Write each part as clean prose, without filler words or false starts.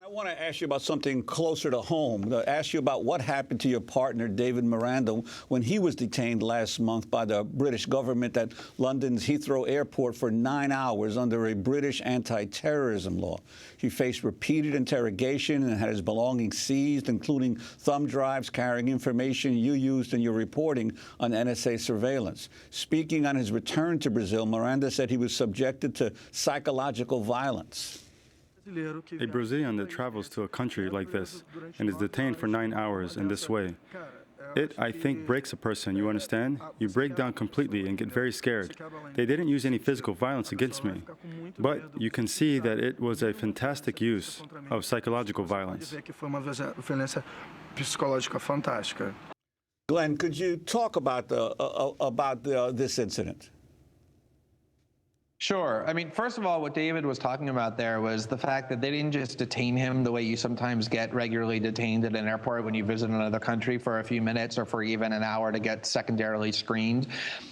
I want to ask you about something closer to home. Ask you about what happened to your partner, David Miranda, when he was detained last month by the British government at London's Heathrow Airport for 9 hours under a British anti-terrorism law. He faced repeated interrogation and had his belongings seized, including thumb drives carrying information you used in your reporting on NSA surveillance. Speaking on his return to Brazil, Miranda said he was subjected to psychological violence. A Brazilian that travels to a country like this and is detained for 9 hours in this way, it, I think, breaks a person, you understand? You break down completely and get very scared. They didn't use any physical violence against me, but you can see that it was a fantastic use of psychological violence. Glenn, could you talk about this incident? Sure. I mean, first of all, what David was talking about there was the fact that they didn't just detain him the way you sometimes get regularly detained at an airport when you visit another country for a few minutes or for even an hour to get secondarily screened.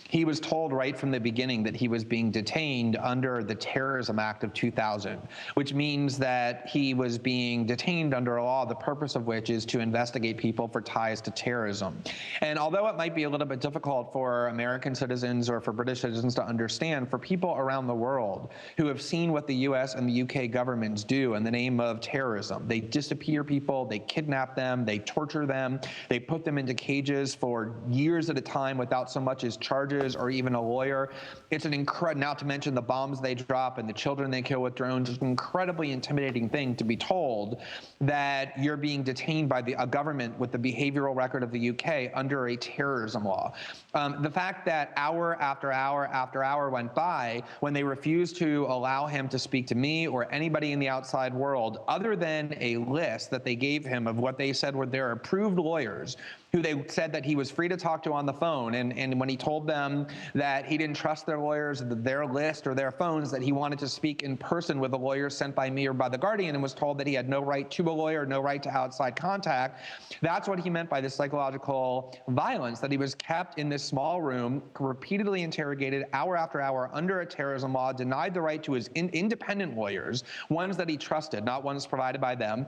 He was told right from the beginning that he was being detained under the Terrorism Act of 2000, which means that he was being detained under a law, the purpose of which is to investigate people for ties to terrorism. And although it might be a little bit difficult for American citizens or for British citizens to understand, for people around the world who have seen what the US and the UK governments do in the name of terrorism, they disappear people, they kidnap them, they torture them, they put them into cages for years at a time without so much as charges or even a lawyer. It's an incredible, not to mention the bombs they drop and the children they kill with drones. It's an incredibly intimidating thing to be told that you're being detained by a government with the behavioral record of the UK under a terrorism law. The fact that hour after hour after hour went by when they refused to allow him to speak to me or anybody in the outside world, other than a list that they gave him of what they said were their approved lawyers, who they said that he was free to talk to on the phone. And when he told them that he didn't trust their lawyers, their list or their phones, that he wanted to speak in person with a lawyer sent by me or by The Guardian, and was told that he had no right to a lawyer, no right to outside contact, that's what he meant by the psychological violence, that he was kept in this small room, repeatedly interrogated hour after hour under a terrorism law, denied the right to his independent lawyers, ones that he trusted, not ones provided by them,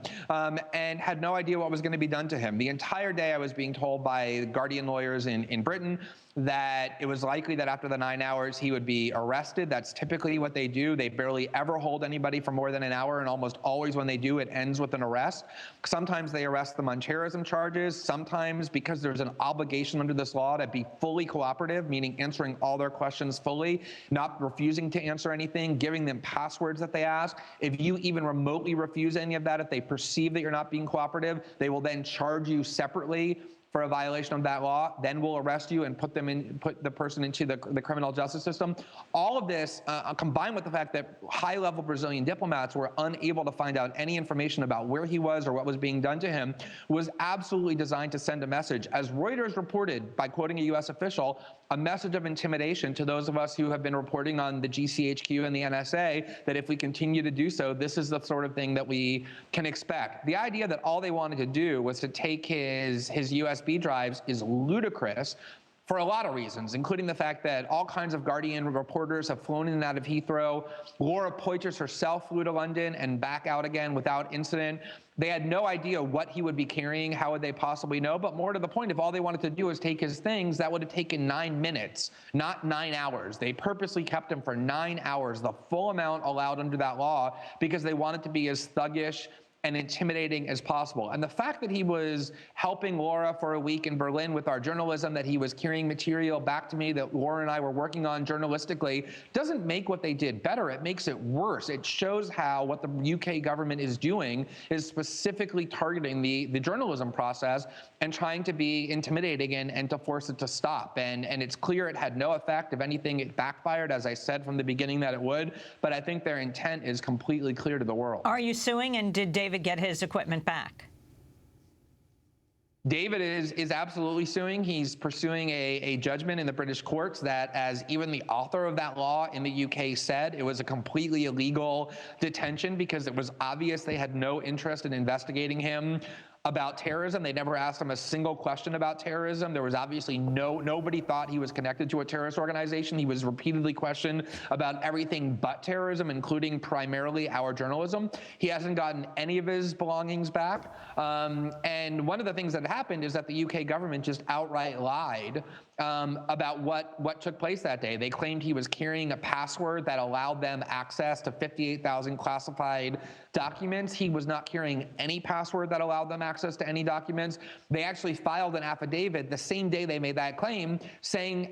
and had no idea what was going to be done to him. The entire day I was being told by Guardian lawyers in Britain that it was likely that after the 9 hours he would be arrested. That's typically what they do. They barely ever hold anybody for more than an hour, and almost always when they do, it ends with an arrest. Sometimes they arrest them on terrorism charges. Sometimes, because there's an obligation under this law to be fully cooperative, meaning answering all their questions fully, not refusing to answer anything, giving them passwords that they ask. If you even remotely refuse any of that, if they perceive that you're not being cooperative, they will then charge you separately for a violation of that law, then we'll arrest you and put the person into the criminal justice system. All of this, combined with the fact that high-level Brazilian diplomats were unable to find out any information about where he was or what was being done to him, was absolutely designed to send a message. As Reuters reported, by quoting a U.S. official, a message of intimidation to those of us who have been reporting on the GCHQ and the NSA, that if we continue to do so, this is the sort of thing that we can expect. The idea that all they wanted to do was to take his USB drives is ludicrous for a lot of reasons, including the fact that all kinds of Guardian reporters have flown in and out of Heathrow. Laura Poitras herself flew to London and back out again without incident. They had no idea what he would be carrying. How would they possibly know? But more to the point, if all they wanted to do was take his things, that would have taken 9 minutes, not 9 hours. They purposely kept him for 9 hours, the full amount allowed under that law, because they wanted to be as thuggish and intimidating as possible. And the fact that he was helping Laura for a week in Berlin with our journalism, that he was carrying material back to me that Laura and I were working on journalistically, doesn't make what they did better. It makes it worse. It shows how what the UK government is doing is specifically targeting the journalism process and trying to be intimidating and to force it to stop. And it's clear it had no effect. If anything, it backfired, as I said from the beginning that it would. But I think their intent is completely clear to the world. Are you suing, and did David get his equipment back? David is absolutely suing. He's pursuing a judgment in the British courts that, as even the author of that law in the UK said, it was a completely illegal detention because it was obvious they had no interest in investigating him about terrorism. They never asked him a single question about terrorism. There was obviously nobody thought he was connected to a terrorist organization. He was repeatedly questioned about everything but terrorism, including primarily our journalism. He hasn't gotten any of his belongings back. And one of the things that happened is that the UK government just outright lied about what took place that day. They claimed he was carrying a password that allowed them access to 58,000 classified documents. He was not carrying any password that allowed them access to any documents. They actually filed an affidavit the same day they made that claim,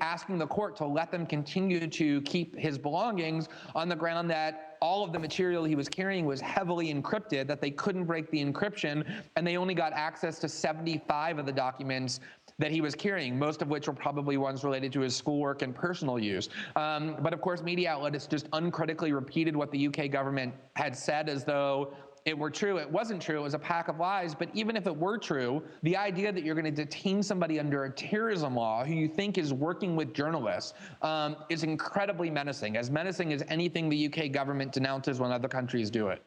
asking the court to let them continue to keep his belongings on the ground that all of the material he was carrying was heavily encrypted, that they couldn't break the encryption, and they only got access to 75 of the documents that he was carrying, most of which were probably ones related to his schoolwork and personal use. But of course, media outlets just uncritically repeated what the UK government had said as though it were true. It wasn't true. It was a pack of lies. But even if it were true, the idea that you're going to detain somebody under a terrorism law who you think is working with journalists is incredibly menacing as anything the UK government denounces when other countries do it.